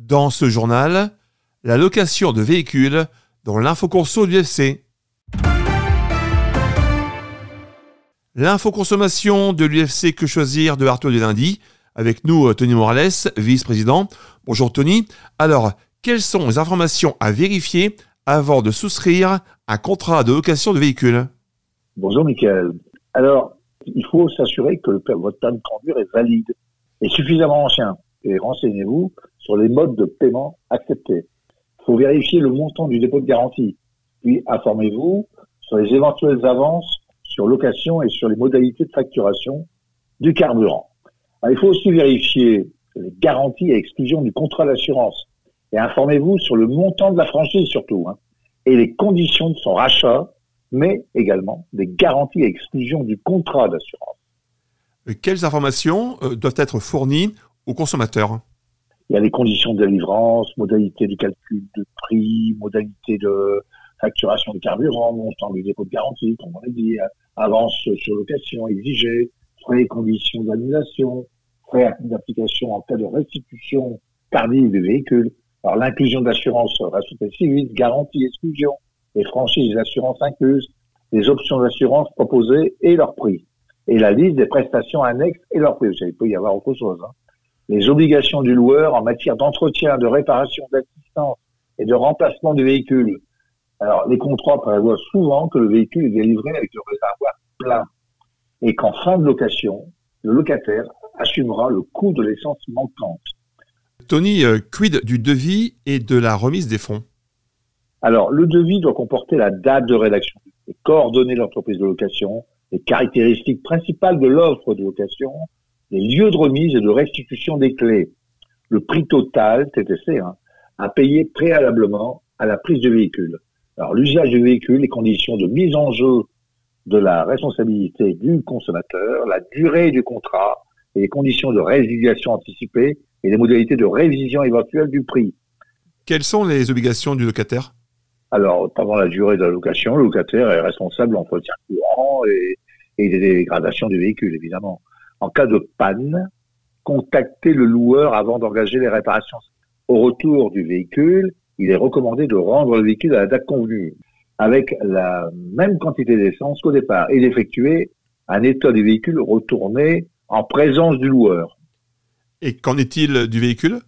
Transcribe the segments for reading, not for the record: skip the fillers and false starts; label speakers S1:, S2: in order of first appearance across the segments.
S1: Dans ce journal, la location de véhicules dans l'infoconso du l'UFC. L'infoconsommation de l'UFC Que Choisir de Artois du lundi. Avec nous, Tony Morales, vice-président. Bonjour Tony. Alors, quelles sont les informations à vérifier avant de souscrire un contrat de location de véhicule?
S2: Bonjour Mickaël. Alors, il faut s'assurer que votre permis de conduire est valide et suffisamment ancien. Et renseignez-vous sur les modes de paiement acceptés. Il faut vérifier le montant du dépôt de garantie. Puis informez-vous sur les éventuelles avances sur location et sur les modalités de facturation du carburant. Alors, il faut aussi vérifier les garanties et exclusions du contrat d'assurance. Et informez-vous sur le montant de la franchise surtout, et les conditions de son rachat, mais également des garanties et exclusions du contrat d'assurance.
S1: Quelles informations doivent être fournies aux consommateurs?
S2: Il y a les conditions de délivrance, modalités du calcul de prix, modalités de facturation du carburant, montant du dépôt de garantie, comme on l'a dit, avance sur location exigée, frais et conditions d'annulation, frais d'application en cas de restitution tardive du véhicule. Alors l'inclusion d'assurance responsabilité civile, garantie, exclusion, les franchises d'assurance incluses, les options d'assurance proposées et leur prix. Et la liste des prestations annexes et leur prix. Il peut y avoir autre chose. Les obligations du loueur en matière d'entretien, de réparation, d'assistance et de remplacement du véhicule. Alors, les contrats prévoient souvent que le véhicule est délivré avec le réservoir plein et qu'en fin de location, le locataire assumera le coût de l'essence manquante.
S1: Tony, quid du devis et de la remise des fonds?
S2: Alors, le devis doit comporter la date de rédaction, les coordonnées de l'entreprise de location, les caractéristiques principales de l'offre de location, les lieux de remise et de restitution des clés, le prix total, TTC, à payer préalablement à la prise du véhicule. Alors, l'usage du véhicule, les conditions de mise en jeu de la responsabilité du consommateur, la durée du contrat et les conditions de résiliation anticipée et les modalités de révision éventuelle du prix.
S1: Quelles sont les obligations du locataire?
S2: Alors, pendant la durée de la location, le locataire est responsable de l'entretien courant et des dégradations du véhicule, évidemment. En cas de panne, contactez le loueur avant d'engager les réparations. Au retour du véhicule, il est recommandé de rendre le véhicule à la date convenue, avec la même quantité d'essence qu'au départ, et d'effectuer un état du véhicule retourné en présence du loueur.
S1: Et qu'en est-il du véhicule?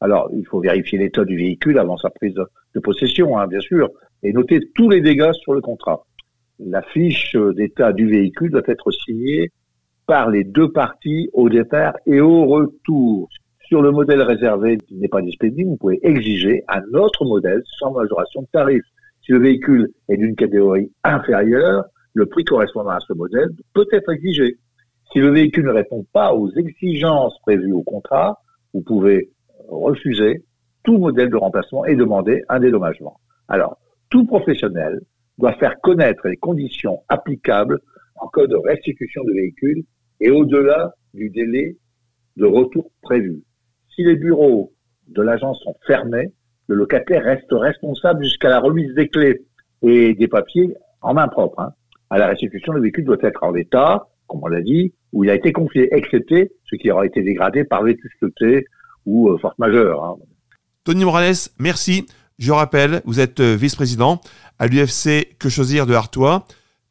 S2: Alors, il faut vérifier l'état du véhicule avant sa prise de possession, bien sûr, et noter tous les dégâts sur le contrat. La fiche d'état du véhicule doit être signée par les deux parties au départ et au retour. Sur le modèle réservé qui n'est pas disponible, vous pouvez exiger un autre modèle sans majoration de tarif. Si le véhicule est d'une catégorie inférieure, le prix correspondant à ce modèle peut être exigé. Si le véhicule ne répond pas aux exigences prévues au contrat, vous pouvez refuser tout modèle de remplacement et demander un dédommagement. Alors, tout professionnel doit faire connaître les conditions applicables en cas de restitution de véhicule et au-delà du délai de retour prévu. Si les bureaux de l'agence sont fermés, le locataire reste responsable jusqu'à la remise des clés et des papiers en main propre. À la restitution, le véhicule doit être en l'état, comme on l'a dit, où il a été confié, excepté ce qui aura été dégradé par vétusteté ou force majeure.
S1: Tony Morales, merci. Je rappelle, vous êtes vice-président à l'UFC Que Choisir de Artois.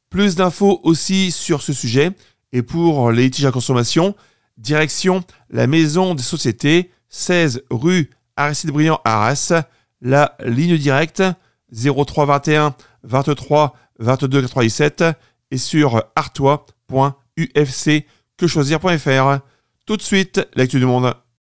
S1: Plus d'infos aussi sur ce sujet et pour les litiges à consommation, direction la Maison des Sociétés, 16 rue Aristide Briand à Arras, la ligne directe 03 21 23 22 97 et sur artois.ufcquechoisir.fr. Tout de suite, l'actu du monde.